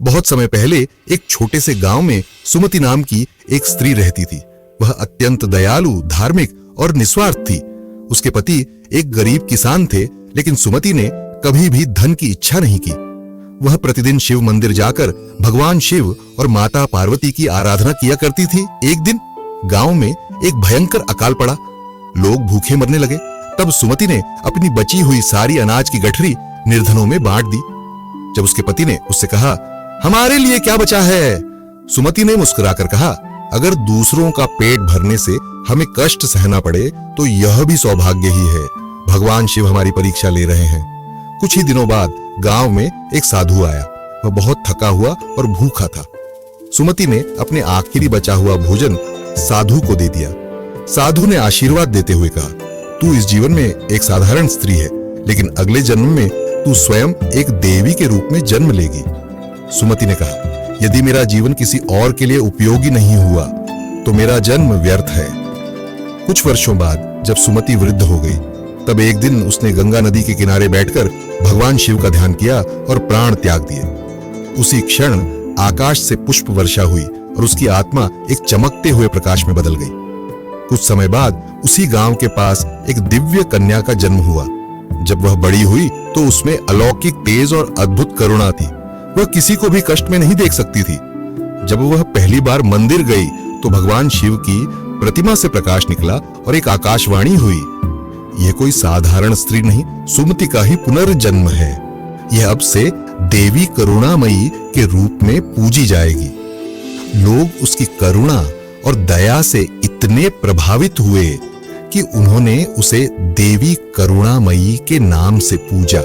बहुत समय पहले एक छोटे से गांव में सुमति नाम की एक स्त्री रहती थी। वह अत्यंत दयालु, धार्मिक और निस्वार्थ थी। उसके पति एक गरीब किसान थे, लेकिन सुमति ने कभी भी धन की इच्छा नहीं की। वह प्रतिदिन शिव मंदिर जाकर भगवान शिव और माता पार्वती की आराधना किया करती थी। एक दिन गांव में एक भयंकर अकाल पड़ा। लोग भूखे मरने लगे। तब सुमति ने अपनी बची हुई सारी अनाज की गठरी निर्धनों में बांट दी। जब उसके पति ने उससे कहा, हमारे लिए क्या बचा है? सुमति ने मुस्कुराकर कहा, अगर दूसरों का पेट भरने से हमें कष्ट सहना पड़े तो यह भी सौभाग्य ही है। भगवान शिव हमारी परीक्षा ले रहे हैं। कुछ ही दिनों बाद गांव में एक साधु आया। वह बहुत थका हुआ और भूखा था। सुमति ने अपने आखिरी बचा हुआ भोजन साधु को दे दिया। साधु ने आशीर्वाद देते हुए कहा, तू इस जीवन में एक साधारण स्त्री है, लेकिन अगले जन्म में तू स्वयं एक देवी के रूप में जन्म लेगी। सुमति ने कहा, यदि मेरा जीवन किसी और के लिए उपयोगी नहीं हुआ तो मेरा जन्म व्यर्थ है। कुछ वर्षों बाद जब सुमति वृद्ध हो गई, तब एक दिन उसने गंगा नदी के किनारे बैठकर भगवान शिव का ध्यान किया और प्राण त्याग दिए। उसी क्षण आकाश से पुष्प वर्षा हुई और उसकी आत्मा एक चमकते हुए प्रकाश में बदल गई। कुछ समय बाद उसी गांव के पास एक दिव्य कन्या का जन्म हुआ। जब वह बड़ी हुई तो उसमें अलौकिक तेज और अद्भुत करुणा थी। वह किसी को भी कष्ट में नहीं देख सकती थी। जब वह पहली बार मंदिर गई तो भगवान शिव की प्रतिमा से प्रकाश निकला और एक आकाशवाणी हुई, यह कोई साधारण स्त्री नहीं, सुमति का ही पुनर्जन्म है। यह अब से देवी करुणामयी के रूप में पूजी जाएगी। लोग उसकी करुणा और दया से इतने प्रभावित हुए कि उन्होंने उसे देवी करुणामयी के नाम से पूजा।